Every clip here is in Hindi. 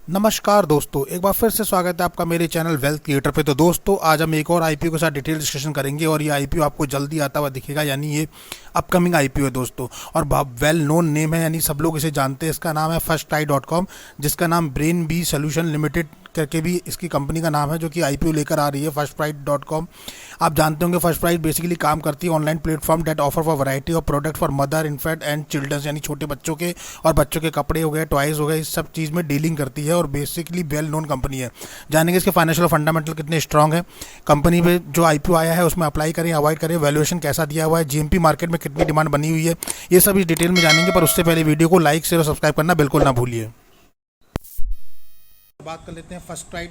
नमस्कार दोस्तों, एक बार फिर से स्वागत है आपका मेरे चैनल वेल्थ क्रिएटर पे। तो दोस्तों, आज हम एक और आईपीओ के साथ डिटेल डिस्कशन करेंगे और ये आईपीओ आपको जल्दी आता हुआ दिखेगा, यानी ये अपकमिंग आईपीओ है दोस्तों। और वेल नोन नेम है, यानी सब लोग इसे जानते हैं। इसका नाम है firstTry.com, जिसका नाम ब्रेन बी सोल्यूशन लिमिटेड करके भी इसकी कंपनी का नाम है, जो कि आईपीओ लेकर आ रही है firstTry.com। आप जानते होंगे फर्स्ट प्राइड बेसिकली काम करती है online platform that offer for variety of product for mother, infant and childrens, यानी छोटे बच्चों के और बच्चों के कपड़े हो गए, टॉयज़ हो गए, इस सब चीज़ में डीलिंग करती है और बेसिकली वेल नोन कंपनी है। जानेंगे इसके फाइनेंशियल फंडामेंटल कितने स्ट्रांग है, कंपनी पे जो आईपीओ आया है उसमें अप्लाई करें अवॉइड करें, वैल्यूएशन कैसा दिया हुआ है, जीएमपी मार्केट में कितनी डिमांड बनी हुई है, ये सब इस डिटेल में जानेंगे। पर उससे पहले वीडियो को लाइक शेयर और सब्सक्राइब करना बिल्कुल ना भूलिए। बात कर लेते हैं फर्स्ट ट्राई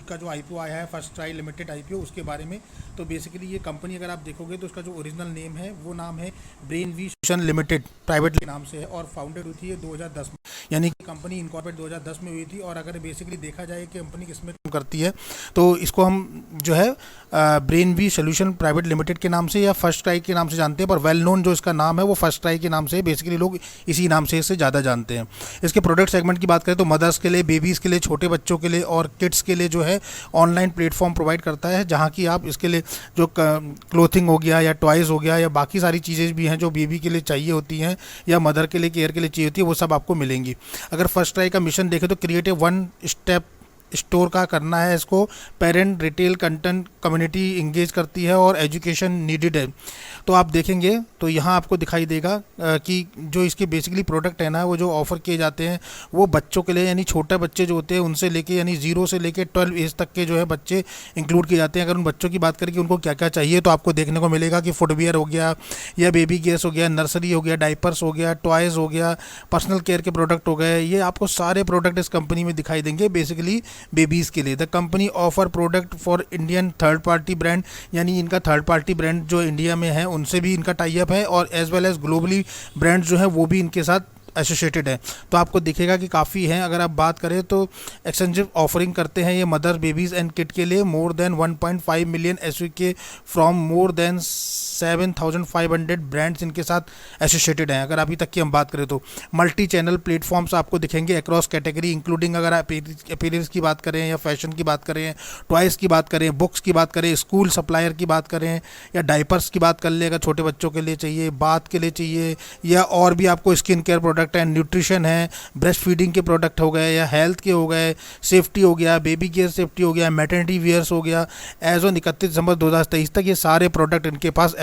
का जो आईपीओ आया है, फर्स्ट ट्राई लिमिटेड आईपीओ, उसके बारे में। तो बेसिकली ये कंपनी अगर आप देखोगे तो उसका जो ओरिजिनल नेम है वो नाम है brain we solution limited private नाम से है और फाउंडेड हुई थी ये 2010 में, यानी कि कंपनी इनकॉर्पोरेट 2010 में हुई थी। और अगर बेसिकली देखा जाए कि कंपनी किसमें काम करती है तो इसको हम जो है brain we solution private limited के नाम से या फर्स्ट ट्राई के नाम से जानते हैं, पर वेल नोन जो इसका नाम है वो फर्स्ट ट्राई के नाम से, बेसिकली लोग इसी नाम से इसे ज़्यादा जानते हैं। इसके प्रोडक्ट सेगमेंट की बात करें तो मदर्स के लिए, बेबीज़ के लिए, छोटे बच्चों के लिए और किड्स के लिए जो है ऑनलाइन प्लेटफॉर्म प्रोवाइड करता है, जहाँ की आप इसके लिए जो क्लोथिंग हो गया या टॉयज़ हो गया या बाकी सारी चीज़ें भी हैं जो बेबी के लिए चाहिए होती हैं या मदर के लिए केयर के लिए चाहिए होती है, वो सब आपको मिलेंगी। अगर फर्स्ट ट्राई का मिशन देखें तो क्रिएटिव वन स्टेप स्टोर का करना है इसको, parent retail content community engage करती है और एजुकेशन नीडेड है। तो आप देखेंगे तो यहाँ आपको दिखाई देगा कि जो इसके बेसिकली प्रोडक्ट है ना, वो जो ऑफ़र किए जाते हैं वो बच्चों के लिए, यानी छोटे बच्चे जो होते हैं उनसे लेके यानी 0 से लेके 12 एज तक के जो है बच्चे इंक्लूड किए जाते हैं। अगर उन बच्चों की बात करें कि उनको क्या क्या चाहिए तो आपको देखने को मिलेगा कि फुटवियर हो गया या बेबी गेयर्स हो गया, नर्सरी हो गया, डाइपर्स हो गया, टॉयज़ हो गया, पर्सनल केयर के प्रोडक्ट हो गए, ये आपको सारे प्रोडक्ट इस कंपनी में दिखाई देंगे बेसिकली बेबीज़ के लिए। The company offer product for Indian third party brand, यानी इनका थर्ड पार्टी ब्रांड जो इंडिया में है उनसे भी इनका टाई अप है और as well as globally brand जो है वो भी इनके साथ एसोसिएटेड है। तो आपको दिखेगा कि काफ़ी हैं। अगर आप बात करें तो एक्सटेंसिव ऑफरिंग करते हैं ये मदर, बेबीज़ एंड किड के लिए। More than 1.5 million SVK from more than 7,500 brands इनके साथ एसोसिएटेड हैं। अगर अभी तक की हम बात करें तो मल्टी चैनल प्लेटफॉर्म्स आपको दिखेंगे अक्रॉस कैटेगरी, इंक्लूडिंग अगर आप अपीयरेंस की बात करें या फैशन की बात करें, टॉयज़ की बात करें, बुक्स की बात करें, स्कूल सप्लायर की बात करें या डाइपर्स की बात कर ले, अगर छोटे बच्चों के लिए चाहिए, बाथ के लिए चाहिए, या और भी आपको स्किन केयर प्रोडक्ट है, न्यूट्रिशन है, ब्रेस्ट फीडिंग के प्रोडक्ट हो गए या हेल्थ के हो गए, सेफ्टी हो गया, बेबी केयर सेफ्टी हो गया, मैटरनिटी वियर्स हो गया। एज ऑन 31 दिसंबर 2023 तक ये सारे प्रोडक्ट इनके पास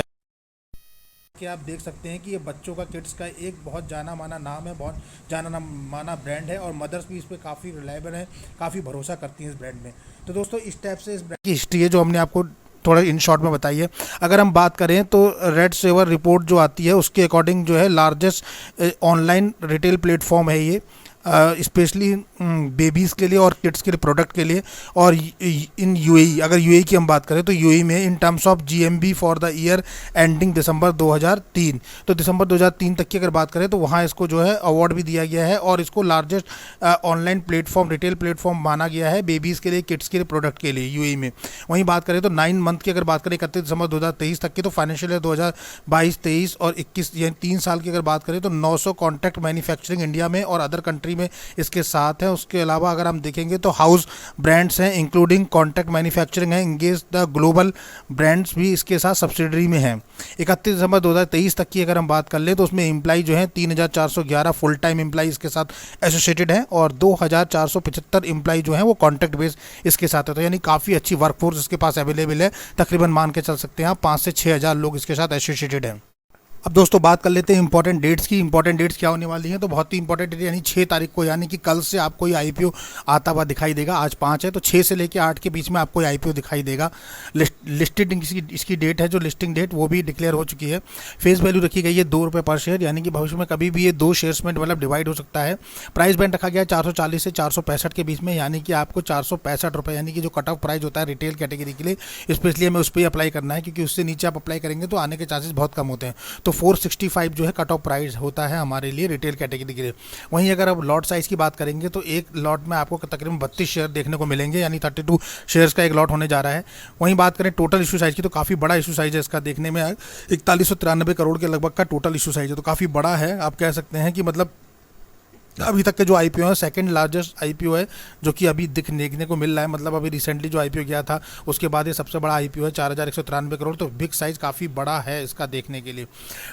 कि आप देख सकते हैं कि ये बच्चों का किड्स का एक बहुत जाना माना नाम है, बहुत जाना माना ब्रांड है और मदर्स भी इस पर काफ़ी रिलायबल है, काफ़ी भरोसा करती हैं इस ब्रांड में। तो दोस्तों, इस टाइप से इस ब्रांड की हिस्ट्री है जो हमने आपको थोड़ा इन शॉर्ट में बताई है। अगर हम बात करें तो रेड सेवर रिपोर्ट जो आती है उसके अकॉर्डिंग जो है लार्जेस्ट ऑनलाइन रिटेल प्लेटफॉर्म है ये, स्पेशली बेबीज़ के लिए और किड्स के लिए प्रोडक्ट के लिए। और इन यूएई, अगर यूएई की हम बात करें तो यूएई में in terms of GMB for the year ending December 2003, तो दिसंबर 2003 तक की अगर बात करें तो वहाँ इसको जो है अवार्ड भी दिया गया है और इसको largest online platform, retail platform माना गया है बेबीज़ के लिए, किड्स के लिए प्रोडक्ट के लिए यूएई में। वहीं बात करें तो 9 मंथ की अगर बात करें 31 दिसंबर 2023 तक की, तो फाइनेंशियल ईयर 2022-23 और 21 यानी 3 साल की अगर बात करें तो 900 कॉन्ट्रैक्ट मैन्युफैक्चरिंग इंडिया में और अदर कंट्री में इसके साथ है। उसके अलावा अगर हम देखेंगे तो हाउस ब्रांड्स हैं इंक्लूडिंग कॉन्ट्रैक्ट मैन्युफैक्चरिंग है, इंगेज द ग्लोबल ब्रांड्स भी इसके साथ सब्सिडरी में हैं। 31 दिसंबर 2023 तक की अगर हम बात कर ले तो उसमें एम्प्लाई जो है 3,411 फुल टाइम एम्प्लाई इसके साथ एसोसिएटेड हैं और 2,475 एम्प्लाई जो हैं वो कॉन्ट्रैक्ट बेस इसके साथ है। तो यानी काफ़ी अच्छी वर्कफोर्स इसके पास अवेलेबल है। तकरीबन मान के चल सकते हैं आप 5 से 6,000 लोग इसके साथ एसोसिएटेड हैं। अब दोस्तों बात कर लेते हैं इंपॉर्टेंट डेट्स की। इंपॉर्टेंट डेट्स क्या होने वाली हैं, तो बहुत ही इंपॉर्टेंट डेट यानी 6 तारीख को, यानी कि कल से आपको ये आईपीओ आता हुआ दिखाई देगा। आज 5 है तो 6 से लेकर 8 के बीच में आपको ये आईपीओ दिखाई देगा। लिस्टेड इसकी डेट है, जो लिस्टिंग डेट वो भी डिक्लेयर हो चुकी है। फेस वैल्यू रखी गई है 2 रुपये पर शेयर, यानी कि भविष्य में कभी भी ये 2 शेयर्स में मतलब डिवाइड हो सकता है। प्राइस बैंड रखा गया है 440 से 465 के बीच में, यानी कि आपको 465 रुपये, यानी कि जो कट ऑफ प्राइस होता है रिटेल कैटेगरी के लिए, स्पेशली हमें उस पर ही अप्लाई करना है, क्योंकि उससे नीचे आप अप्लाई करेंगे तो आने के चांसेस बहुत कम होते हैं। तो 465 जो है कट ऑफ प्राइस होता है हमारे लिए रिटेल कैटेगरी के लिए। वहीं अगर आप लॉट साइज़ की बात करेंगे तो एक लॉट में आपको तकरीबन 32 शेयर देखने को मिलेंगे, यानी 32 शेयर्स का एक लॉट होने जा रहा है। वहीं बात करें टोटल इशू साइज़ की तो काफ़ी बड़ा इशू साइज़ है इसका, देखने में 4193 करोड़ के लगभग का टोटल इशू साइज़ है, तो काफ़ी बड़ा है। आप कह सकते हैं कि मतलब अभी तक के जो आईपीओ है सेकंड लार्जेस्ट आईपीओ है जो कि अभी देखने को मिल रहा है। मतलब अभी रिसेंटली जो आईपीओ गया था उसके बाद ये सबसे बड़ा आईपीओ है, 4193 करोड़। तो बिग साइज़ काफ़ी बड़ा है इसका देखने के लिए।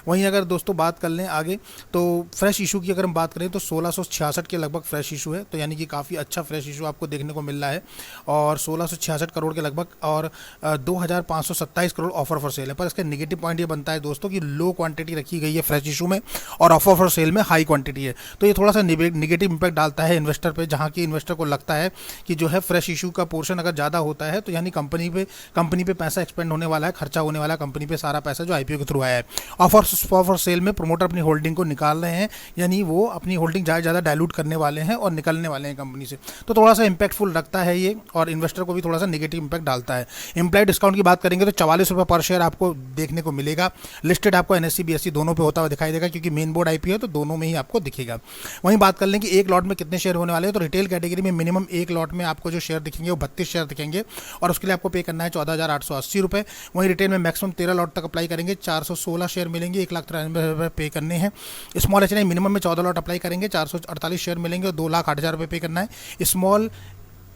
वहीं अगर दोस्तों बात कर लें आगे, तो फ्रेश इशू की अगर हम बात करें तो 1666 के लगभग फ्रेश इशू है। तो यानी कि काफ़ी अच्छा फ्रेश इशू आपको देखने को मिल रहा है, और 1666 करोड़ के लगभग, और 2527 करोड़ ऑफर फॉर सेल है। पर इसका नेगेटिव पॉइंट ये बनता है दोस्तों कि लो क्वांटिटी रखी गई है फ्रेश इशू में, और ऑफर फॉर सेल में हाई क्वांटिटी है। तो ये थोड़ा सा निगेटिव इंपैक्ट डालता है इन्वेस्टर पे, जहाँ की इन्वेस्टर को लगता है कि जो है फ्रेश इशू का पोर्शन अगर ज़्यादा होता है तो यानी कंपनी पे पैसा एक्सपेंड होने वाला है, खर्चा होने वाला है कंपनी पे सारा पैसा जो आईपीओ के थ्रू आया है। ऑफर फॉर सेल में प्रमोटर अपनी होल्डिंग को निकाल रहे हैं, यानी वो अपनी होल्डिंग ज़्यादा डायलूट करने वाले हैं और निकलने वाले हैं कंपनी से। तो थोड़ा सा इंपैक्टफुल रखता है ये, और इन्वेस्टर को भी थोड़ा सा नेगेटिव इंपैक्ट डालता है। इम्प्लाइड डिस्काउंट की बात करेंगे तो 44 रुपये पर शेयर आपको देखने को मिलेगा। लिस्टेड आपको एनएससी बीएससी दोनों पे होता हुआ दिखाई देगा, क्योंकि मेन बोर्ड आईपीओ है तो दोनों में ही आपको दिखेगा। वहीं बात कर लें कि एक लॉट में कितने शेयर होने वाले हैं, तो रिटेल कैटेगरी में मिनिमम एक लॉट में आपको जो शेयर दिखेंगे वो 32 शेयर दिखेंगे, और उसके लिए आपको पे करना है 14,880 रुपये। वहीं रिटेल में मैक्सिमम 13 लॉट तक अप्लाई करेंगे, 416 शेयर मिलेंगे, 1,93,000 रुपये पे करने हैं। स्मॉल एचएनआई मिनिमम में 14 लॉट अप्लाई करेंगे, 448 शेयर मिलेंगे और 2,08,000 रुपये पे करना है। स्मॉल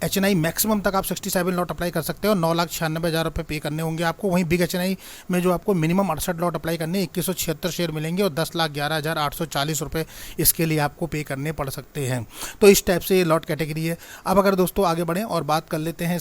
एचएनआई मैक्सिमम तक आप 67 लॉट अप्लाई कर सकते हो, 9,96,000 रुपये पे करने होंगे आपको। वहीं बिग एचएनआई में जो आपको मिनिमम 68 लॉट अप्लाई करने, 2176 शेयर मिलेंगे और 10,11,840 रुपये इसके लिए आपको पे करने पड़ सकते हैं। तो इस टाइप से ये लॉट कैटेगरी है। अब अगर दोस्तों आगे बढ़ें और बात कर लेते हैं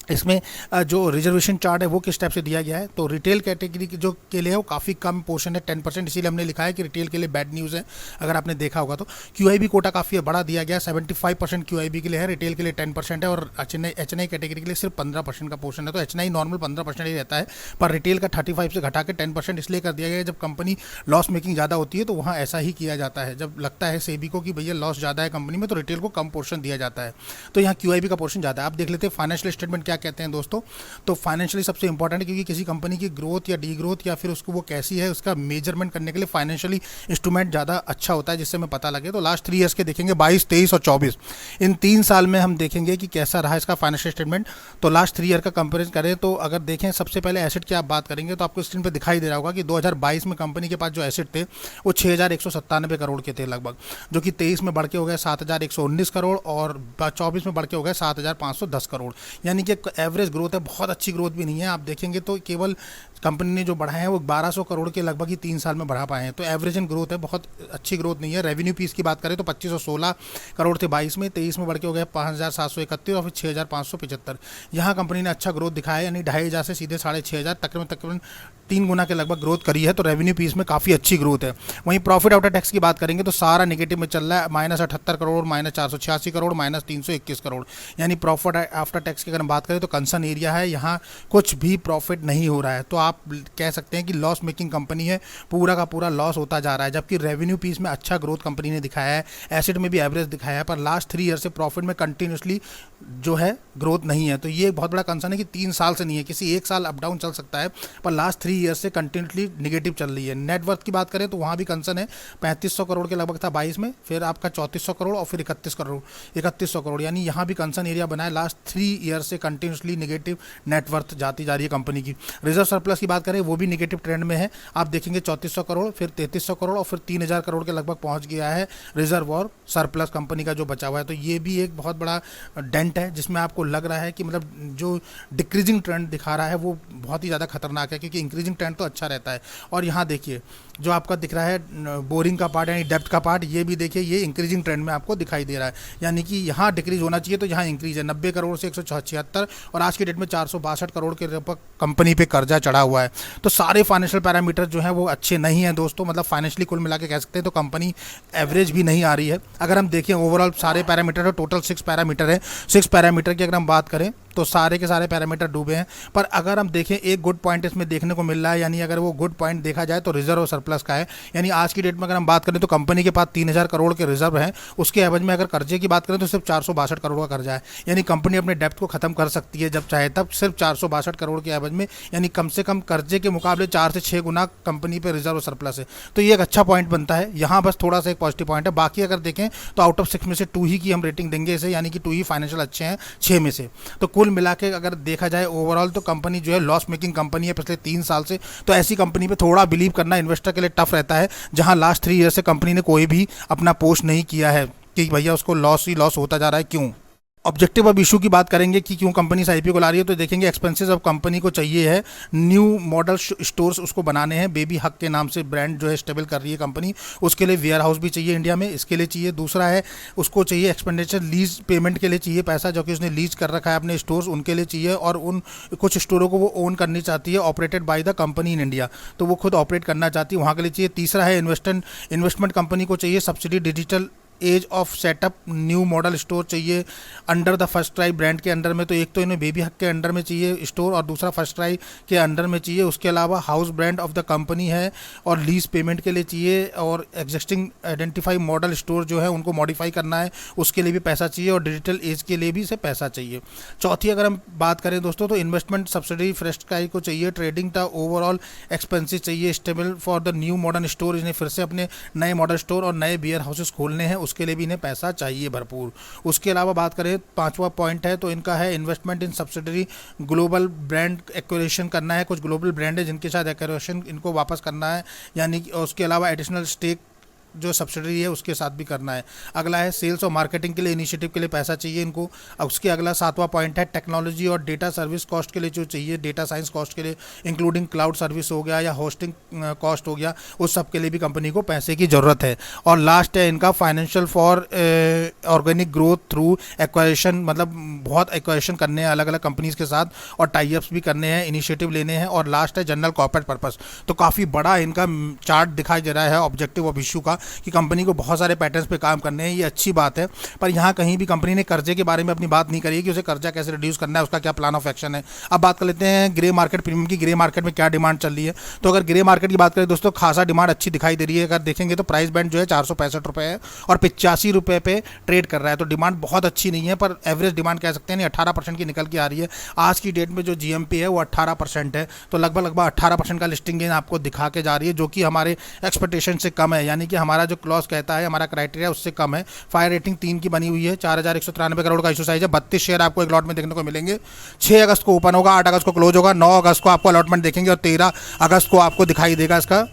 इसमें जो रिजर्वेशन चार्ट है वो किस टाइप से दिया गया है, तो रिटेल कैटेगरी की जो के लिए वो काफ़ी कम पोर्शन है, 10%। इसीलिए हमने लिखा है कि रिटेल के लिए बैड न्यूज़ है। अगर आपने देखा होगा तो क्यूआईबी कोटा काफ़ी बड़ा दिया गया, 75% क्यूआईबी के लिए है, रिटेल के लिए 10% है, और एचएनआई कैटेगरी के लिए सिर्फ 15% का पोर्शन है। तो एचएनआई नॉर्मल 15% ही रहता है, पर रिटेल का 35 से घटा के 10% इसलिए कर दिया गया है। जब कंपनी लॉस मेकिंग ज़्यादा होती है तो वहाँ ऐसा ही किया जाता है। जब लगता है सेबी को कि भैया लॉस ज़्यादा है कंपनी में, तो रिटेल को कम पोर्शन दिया जाता है। तो यहाँ क्यूआईबी का पोर्शन ज़्यादा है। आप देख लेते हैं फाइनेंशियल स्टेटमेंट क्या कहते हैं दोस्तों। तो फाइनेंशियली सबसे इंपॉर्टेंट है, क्योंकि किसी कंपनी की ग्रोथ या डी ग्रोथ या फिर उसको वो कैसी है उसका मेजरमेंट करने के लिए फाइनेंशियली इंस्ट्रूमेंट ज़्यादा अच्छा होता है, जिससे हमें पता लगे। तो लास्ट 3 ईयर्स के देखेंगे, 22, 23 और 24, इन 3 साल में हम देखेंगे कि कैसा रहा इसका फाइनेंशियल स्टेटमेंट। तो लास्ट 3 ईयर का कंपेरिजन करें तो अगर देखें सबसे पहले एसेट की आप बात करेंगे तो आपको स्क्रीन पर दिखाई दे रहा होगा कि 2022 में कंपनी के पास जो एसेट थे वो 6,197 करोड़ के थे लगभग, जो कि 23 में बढ़ के हो गए 7,119 करोड़, और 24 में बढ़ के हो गए 7,510 करोड़। यानी कि एवरेज ग्रोथ है, बहुत अच्छी ग्रोथ भी नहीं है। आप देखेंगे तो केवल कंपनी ने जो बढ़ाए हैं वो 1200 करोड़ के लगभग ही 3 साल में बढ़ा पाए हैं। तो एवरेज इन ग्रोथ है, बहुत अच्छी ग्रोथ नहीं है। रेवेन्यू पीस की बात करें तो 2516 करोड़ थे 22 में, 23 में बढ़ के हो गए 5,731 और फिर 6,575। यहाँ कंपनी ने अच्छा ग्रोथ दिखाया है, यानी 2,500 से सीधे 6,500 तकरीबन 3 गुना के लगभग ग्रोथ करी है। तो रेवेन्यू पीस में काफ़ी अच्छी ग्रोथ है। वहीं प्रॉफिट आफ्टर टैक्स की बात करेंगे तो सारा नेगेटिव में चल रहा है, -78 करोड़, -486 करोड़, -321 करोड़। यानी प्रॉफिट आफ्टर टैक्स की अगर हम बात करें तो कंसर्न एरिया है, यहाँ कुछ भी प्रॉफिट नहीं हो रहा है। तो आप कह सकते हैं कि लॉस मेकिंग कंपनी है, पूरा का पूरा लॉस होता जा रहा है। जबकि रेवेन्यू पीस में अच्छा ग्रोथ कंपनी ने दिखाया है, एसेट में भी एवरेज दिखाया है, पर लास्ट 3 ईयर से प्रॉफिट में कंटिन्यूसली जो है ग्रोथ नहीं है। तो ये बहुत बड़ा कंसर्न है कि 3 साल से नहीं है, किसी एक साल अप डाउन चल सकता है, पर लास्ट 3 ईयर से कंटिन्यूसली निगेटिव चल रही है। नेटवर्थ की बात करें तो वहाँ भी कंसर्न है, 3500 करोड़ के लगभग था 22 में, फिर आपका 3400 करोड़ और फिर 3100 करोड़। यानी यहाँ भी कंसर्न एरिया बना है। लास्ट 3 ईयर से कंटिन्यूसली निगेटिव नेटवर्थ जाती जा रही है कंपनी की। रिजर्व सरप्लस की बात करें वो भी निगेटिव ट्रेंड में है। आप देखेंगे 3400 करोड़, फिर 3300 करोड़ और फिर 3000 करोड़ के लगभग पहुंच गया है रिजर्व और सरप्लस कंपनी का जो बचा हुआ है। तो ये भी एक बहुत बड़ा डेंट है, जिसमें आपको लग रहा है कि मतलब जो डिक्रीजिंग ट्रेंड दिखा रहा है वो बहुत ही ज़्यादा खतरनाक है, क्योंकि इंक्रीजिंग ट्रेंड तो अच्छा रहता है। और यहाँ देखिए जो आपका दिख रहा है बोरिंग का पार्ट यानी डेप्थ का पार्ट, ये भी देखिए ये इंक्रीजिंग ट्रेंड में आपको दिखाई दे रहा है। यानी कि यहाँ डिक्रीज होना चाहिए तो यहाँ इंक्रीज है, 90 करोड़ से 176, और आज की डेट में 462 करोड़ के लगभग कंपनी पे कर्जा चढ़ा हुआ है। तो सारे फाइनेंशियल पैरामीटर जो हैं वो अच्छे नहीं हैं दोस्तों। मतलब फाइनेंशियली कुल मिला के कह सकते हैं तो कंपनी एवरेज भी नहीं आ रही है। अगर हम देखें ओवरऑल सारे पैरामीटर, टोटल 6 पैरामीटर है, 6 पैरामीटर की अगर हम बात करें तो सारे के सारे पैरामीटर डूबे हैं। पर अगर हम देखें एक गुड पॉइंट इसमें देखने को मिल रहा है, यानी अगर वो गुड पॉइंट देखा जाए तो रिजर्व और सरप्लस का है। यानी आज की डेट में अगर हम बात करें तो कंपनी के पास 3000 करोड़ के रिजर्व हैं, उसके एवज में अगर कर्जे की बात करें तो सिर्फ 462 करोड़ का कर्जा है। यानी कंपनी अपने डेप्ट को खत्म कर सकती है जब चाहे तब, सिर्फ 462 करोड़ के एवज में। यानी कम से कम कर्जे के मुकाबले 4 से 6 गुना कंपनी पे रिजर्व और सरप्लस है। तो ये एक अच्छा पॉइंट बनता है। यहाँ बस थोड़ा सा एक पॉजिटिव पॉइंट है। बाकी अगर देखें तो आउट ऑफ 6 में से 2 ही की हम रेटिंग देंगे इसे, यानी कि 2 ही फाइनेंशियल अच्छे हैं 6 में से। तो कुल कुल मिला के अगर देखा जाए ओवरऑल तो कंपनी जो है लॉस मेकिंग कंपनी है पिछले 3 साल से। तो ऐसी कंपनी पे थोड़ा बिलीव करना इन्वेस्टर के लिए टफ रहता है, जहां लास्ट 3 ईयर से कंपनी ने कोई भी अपना पोस्ट नहीं किया है कि भैया उसको लॉस ही लॉस होता जा रहा है। क्यों? ऑब्जेक्टिव ऑफ इशू की बात करेंगे कि क्यों कंपनी आईपीओ को ला रही है, तो देखेंगे एक्सपेंसेस ऑफ कंपनी को चाहिए है न्यू मॉडल स्टोर्स उसको बनाने हैं। बेबी हक के नाम से ब्रांड जो है स्टेबल कर रही है कंपनी, उसके लिए वेयर हाउस भी चाहिए इंडिया में, इसके लिए चाहिए। दूसरा है उसको चाहिए एक्सपेंडिचर लीज पेमेंट के लिए चाहिए पैसा, जो कि उसने लीज कर रखा है अपने स्टोर्स, उनके लिए चाहिए। और उन कुछ स्टोरों को वो ओन करनी चाहती है, operated by the company in India, तो वो खुद ऑपरेट करना चाहती है, वहाँ के लिए चाहिए। तीसरा है इन्वेस्टमेंट कंपनी को चाहिए subsidy digital age of setup new model store चाहिए under the first try brand के अंडर में। तो एक तो इन्हें बेबी हक के अंडर में चाहिए स्टोर और दूसरा फर्स्ट ट्राई के अंडर में चाहिए। उसके अलावा house brand of the company है और लीज पेमेंट के लिए चाहिए, और एग्जिस्टिंग आइडेंटिफाई मॉडल स्टोर जो है उनको मॉडिफाई करना है, उसके लिए भी पैसा चाहिए, और डिजिटल एज के लिए भी इसे पैसा चाहिए। चौथी अगर हम बात करें दोस्तों तो इन्वेस्टमेंट सब्सिडी फर्स्ट ट्राई को चाहिए, ट्रेडिंग का ओवरऑल एक्सपेंसिस चाहिए, stable for the new modern store, इन्हें फिर से अपने नए मॉडल स्टोर और नए बियर हाउसेस खोलने हैं, उसके लिए भी इन्हें पैसा चाहिए भरपूर। उसके अलावा बात करें 5वां पॉइंट है तो इनका है इन्वेस्टमेंट इन सब्सिडरी ग्लोबल ब्रांड एक्विजिशन करना है। कुछ ग्लोबल ब्रांड है जिनके साथ एक्विजिशन इनको वापस करना है, यानी कि उसके अलावा एडिशनल स्टेक जो सब्सिडरी है उसके साथ भी करना है। अगला है सेल्स और मार्केटिंग के लिए इनिशिएटिव के लिए पैसा चाहिए इनको। उसके अगला 7वां पॉइंट है टेक्नोलॉजी और डेटा सर्विस कॉस्ट के लिए जो चाहिए, डेटा साइंस कॉस्ट के लिए इंक्लूडिंग क्लाउड सर्विस हो गया या होस्टिंग कॉस्ट हो गया, उस सब के लिए भी कंपनी को पैसे की ज़रूरत है। और लास्ट है इनका financial for organic growth through acquisition, मतलब बहुत एक्वाजिशन करने हैं अलग अलग कंपनीज के साथ और टाइअप्स भी करने हैं, इनिशिएटिव लेने हैं। और लास्ट है जनरल कॉर्पोरेट पर्पस। तो काफ़ी बड़ा इनका चार्ट दिखाई दे रहा है ऑब्जेक्टिव ऑफ इशू का कि कंपनी को बहुत सारे पैटर्न्स पे काम करने हैं, ये अच्छी बात है। पर यहाँ कहीं भी कंपनी ने कर्जे के बारे में अपनी बात नहीं करी है कि उसे कर्जा कैसे रिड्यूस करना है, उसका क्या प्लान ऑफ एक्शन है। अब बात कर लेते हैं ग्रे मार्केट प्रीमियम की, ग्रे मार्केट में क्या डिमांड चल रही है। तो अगर ग्रे मार्केट की बात करें दोस्तों, खासा डिमांड अच्छी दिखाई दे रही है। अगर देखेंगे तो प्राइस बैंड जो है 465 रुपये है और 85 रुपये पे ट्रेड कर रहा है। तो डिमांड बहुत अच्छी नहीं है, पर एवरेज डिमांड कह सकते हैं 18% की निकल के आ रही है। आज की डेट में जो जीएमपी है वो 18% है, तो लगभग 18% का लिस्टिंग गेन आपको दिखा के जा रही है, जो कि हमारे एक्सपेक्टेशन से कम है। यानी कि हमारा जो क्लॉज कहता है, हमारा क्राइटेरिया उससे कम है। फायर रेटिंग 3 की बनी हुई है, 4193 करोड़ का इशू साइज है, 32 शेयर आपको एक लॉट में देखने को मिलेंगे। 6 अगस्त को ओपन होगा, 8 अगस्त को क्लोज होगा, 9 अगस्त को आपको अलॉटमेंट देखेंगे और 13 अगस्त को आपको दिखाई देगा इसका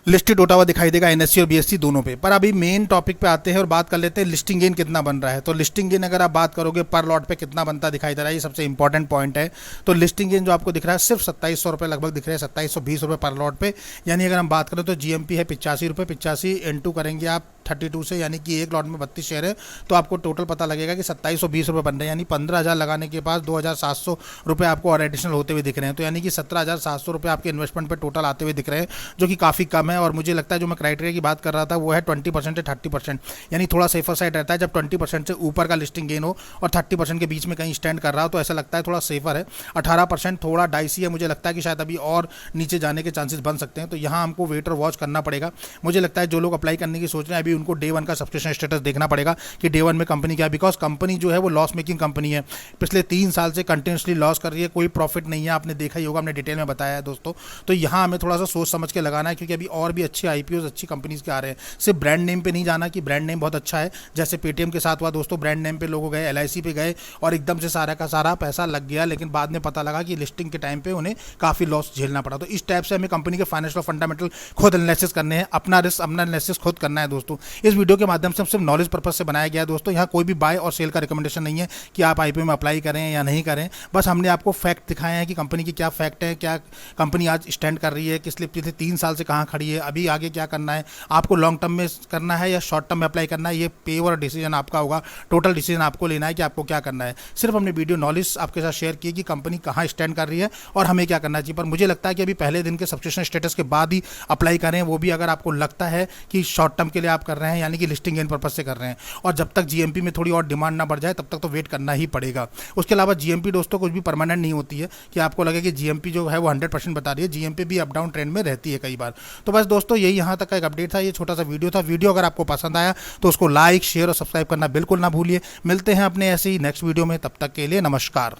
लिस्टेड होता हुआ दिखाई देगा एनएससी और बीएससी दोनों पे। पर अभी मेन टॉपिक पे आते हैं और बात कर लेते हैं लिस्टिंग गेन कितना बन रहा है। तो लिस्टिंग गेन अगर आप बात करोगे पर लॉट पे कितना बनता दिखाई दे रहा है, ये सबसे इंपॉर्टेंट पॉइंट है। तो लिस्टिंग गेन जो आपको दिख रहा है सिर्फ 2700 रुपये लगभग दिख रहे हैं, 2720 रुपये पर लॉट पे। यानी अगर हम बात करें तो जीएमपी है 85 रुपये, 85 इंटू करेंगे आप 32 से, यानी कि एक लॉट में 32 शेयर है, तो आपको टोटल पता लगेगा कि 2720 रुपये बन रहे हैं। यानी 15,000 लगाने के पास 2,700 रुपये आपको और एडिशनल होते हुए दिख रहे हैं। तो यानी कि 17,700 रुपये आपके इन्वेस्टमेंट पे टोटल आते हुए दिख रहे हैं, जो कि काफ़ी कम है। और मुझे लगता है जो मैं क्राइटेरिया की बात कर रहा था वो है 20% से 30%, यानी थोड़ा सेफर साइड रहता है। जब 20% से ऊपर का लिस्टिंग गेन हो और 30% के बीच में कहीं स्टैंड कर रहा हो तो ऐसा लगता है थोड़ा सेफर है। 18% थोड़ा डाइसी है, मुझे लगता है कि शायद अभी और नीचे जाने के चांसेस बन सकते हैं। तो यहाँ हमको वेट और वॉच करना पड़ेगा। मुझे लगता है जो लोग अप्लाई करने की सोच रहे हैं अभी उनको डे 1 का सब्सक्रिप्शन स्टेटस देखना पड़ेगा कि डे 1 में कंपनी क्या है, बिकॉज कंपनी जो है वो लॉस मेकिंग कंपनी है, पिछले 3 साल से कंटिन्यूसली लॉस कर रही है, कोई प्रॉफिट नहीं है। आपने देखा ही होगा, हमने डिटेल में बताया है दोस्तों। तो यहाँ हमें थोड़ा सा सोच समझ के लगाना है, क्योंकि अभी और भी अच्छे आईपीओ अच्छी कंपनीज के आ रहे हैं। सिर्फ ब्रांड नेम पे नहीं जाना कि ब्रांड नेम बहुत अच्छा है, जैसे पेटीएम के साथ हुआ दोस्तों, ब्रांड नेम पे लोग गए, एलआईसी पे गए और एकदम से सारा का सारा पैसा लग गया, लेकिन बाद में पता लगा कि लिस्टिंग के टाइम पे उन्हें काफ़ी लॉस झेलना पड़ा। तो इस टाइप से हमें कंपनी के फाइनेंशियल फंडामेंटल खुद एनालिसिस करने हैं, अपना रिस्क अपना एनालिसिस खुद करना है दोस्तों। इस वीडियो के माध्यम से हम सिर्फ नॉलेज पर्पज से बनाया गया है दोस्तों। यहाँ कोई भी बाय और सेल का रिकमेंडेशन नहीं है कि आप आईपीओ में अप्लाई करें या नहीं करें। बस हमने आपको फैक्ट दिखाए हैं कि कंपनी की क्या फैक्ट है, क्या कंपनी आज स्टैंड कर रही है, किस लिए पिछले 3 साल से कहाँ खड़ी है, अभी आगे क्या करना है, आपको लॉन्ग टर्म में करना है या शॉर्ट टर्म में अप्लाई करना है, ये पे और डिसीजन आपका होगा। टोटल डिसीजन आपको लेना है कि आपको क्या करना है। सिर्फ हमने वीडियो नॉलेज आपके साथ शेयर की कि कंपनी कहाँ स्टैंड कर रही है और हमें क्या करना चाहिए। पर मुझे लगता है कि अभी पहले दिन के सब्सक्रिप्शन स्टेटस के बाद ही अप्लाई करें, वो भी अगर आपको लगता है कि शॉर्ट टर्म के लिए आप कर रहे हैं, यानी कि लिस्टिंग गेन पर्पज से कर रहे हैं। और जब तक जीएमपी में थोड़ी और डिमांड ना बढ़ जाए तब तक तो वेट करना ही पड़ेगा। उसके अलावा जीएमपी दोस्तों कुछ भी परमानेंट नहीं होती है कि आपको लगे कि जीएमपी जो है वो 100% बता रही है। जीएमपी भी अप डाउन ट्रेंड में रहती है कई बार। तो बस दोस्तों यही यहाँ तक का एक अपडेट था, ये छोटा सा वीडियो था। वीडियो अगर आपको पसंद आया तो उसको लाइक शेयर और सब्सक्राइब करना बिल्कुल ना भूलिए। मिलते हैं अपने ऐसे ही नेक्स्ट वीडियो में, तब तक के लिए नमस्कार।